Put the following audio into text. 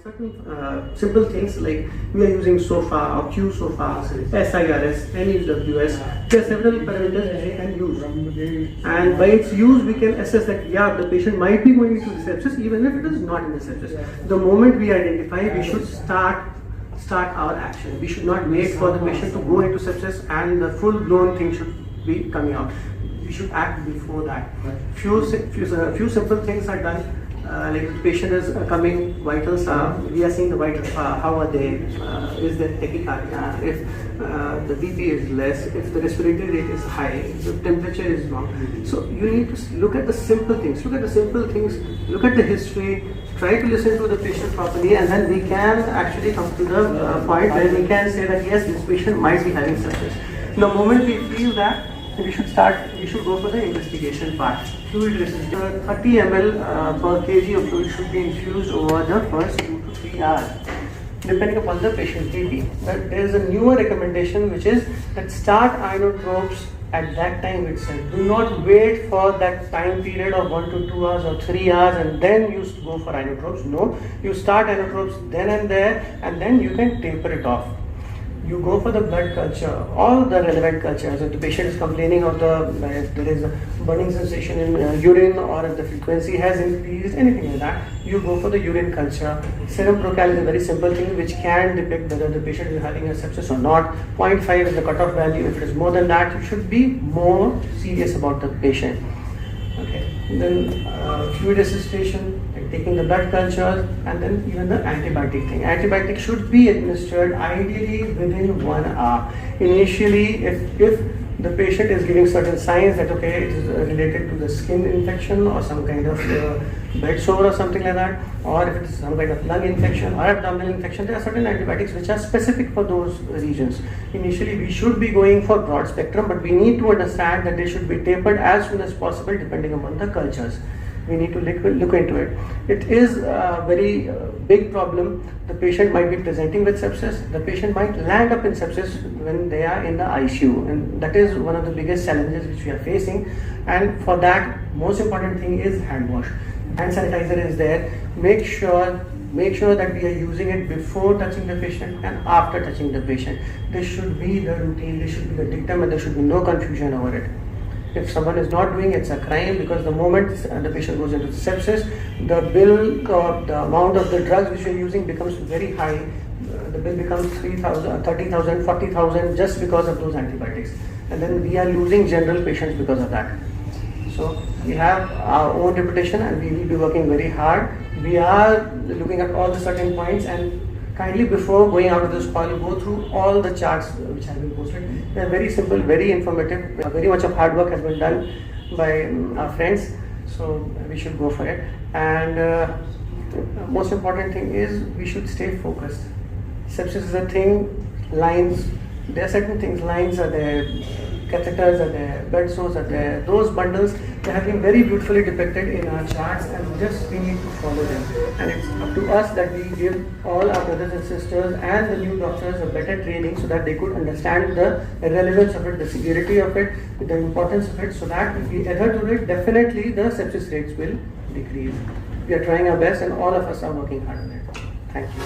certain simple things like we are using SOFA or Q SOFA, SIRS, NEWS. There are several parameters which we can use, and by its use we can assess that the patient might be going into sepsis even if it is not in the sepsis. The moment we identify, we should start our action. We should not wait for the patient to go into sepsis and the full-blown thing should be coming out. We should act before that. Few simple things are done. Like the patient is coming, vitals, we are seeing the vitals, how are they, is there tachycardia, if the BP is less, if the respiratory rate is high, if the temperature is wrong. So you need to look at the simple things, look at the history, try to listen to the patient properly, and then we can actually come to the point where we can say that yes, this patient might be having sepsis. The moment we feel that, we should go for the investigation part. Fluid resistance, 30 ml per kg of fluid should be infused over the first 2 to 3 hours, depending upon the patient's BP. But there is a newer recommendation which is that start inotropes at that time itself. Do not wait for that time period of 1 to 2 hours or 3 hours and then you go for inotropes. No, you start inotropes then and there, and then you can taper it off. You go for the blood culture, all the relevant cultures. If the patient is complaining of if there is a burning sensation in urine, or if the frequency has increased, anything like that, you go for the urine culture. Serum procal is a very simple thing which can depict whether the patient is having a sepsis or not. 0.5 is the cutoff value. If it is more than that, you should be more serious about the patient. Okay. Then fluid resuscitation, like taking the blood cultures, and then even the antibiotic thing. Antibiotic should be administered ideally within 1 hour. Initially, if the patient is giving certain signs that okay, it is related to the skin infection or some kind of bed sore or something like that, or if it is some kind of lung infection or abdominal infection, there are certain antibiotics which are specific for those regions. Initially, we should be going for broad spectrum, but we need to understand that they should be tapered as soon as possible depending upon the cultures. We need to look into it. It is a very big problem. The patient might be presenting with sepsis. The patient might land up in sepsis when they are in the ICU, and that is one of the biggest challenges which we are facing. And for that, most important thing is hand wash. Hand sanitizer is there. Make sure that we are using it before touching the patient and after touching the patient. This should be the routine. This should be the dictum, and there should be no confusion over it. If someone is not doing it, it's a crime, because the moment the patient goes into sepsis, the bill or the amount of the drugs which we are using becomes very high. The bill becomes 3,000, 30,000, 40,000 just because of those antibiotics. And then we are losing general patients because of that. So we have our own reputation and we will be working very hard. We are looking at all the certain points, and kindly before going out of this call, go through all the charts which have been posted. They are very simple, very informative. Very much of hard work has been done by our friends, so we should go for it. And most important thing is we should stay focused. Sepsis is a thing. Lines, there are certain things. Lines are there, catheters are there, bed sores are there. Those bundles, they have been very beautifully depicted in our charts, and just we need to follow them. And it's up to us that we give all our brothers and sisters and the new doctors a better training so that they could understand the relevance of it, the severity of it, the importance of it, so that if we adhere to it, definitely the sepsis rates will decrease. We are trying our best, and all of us are working hard on it. Thank you.